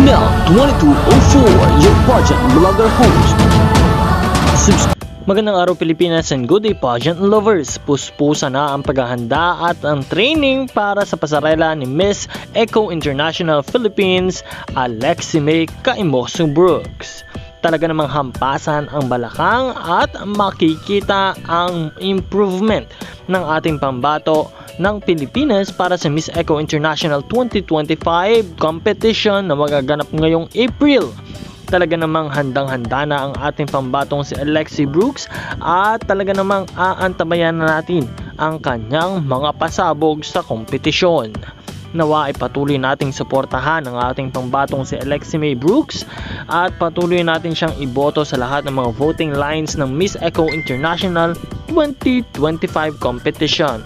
Now, 2204, your pageant vlogger host. Magandang araw Pilipinas and good day pageant lovers. Puspusa na ang paghahanda at ang training para sa pasarela ni Miss Eco International Philippines, Alexi May Caimoso Brooks. Talaga namang hampasan ang balakang at makikita ang improvement ng ating pambato ng Pilipinas para sa Miss Eco International 2025 competition na magaganap ngayong April. Talaga namang handang-handa na ang ating pambatong si Alexi Brooks at talaga namang aantabayan na natin ang kanyang mga pasabog sa kompetisyon. Nawa ay patuloy nating suportahan ang ating pambatong si Alexi May Brooks at patuloy natin siyang iboto sa lahat ng mga voting lines ng Miss Eco International 2025 competition.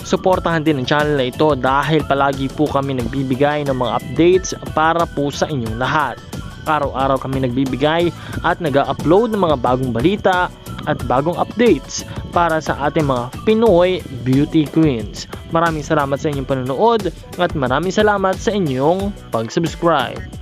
Suportahan din ang channel na ito dahil palagi po kami nagbibigay ng mga updates para po sa inyong lahat. Araw-araw kami nagbibigay at nag-upload ng mga bagong balita at bagong updates para sa ating mga Pinoy Beauty Queens. Maraming salamat sa inyong panonood at maraming salamat sa inyong pag-subscribe.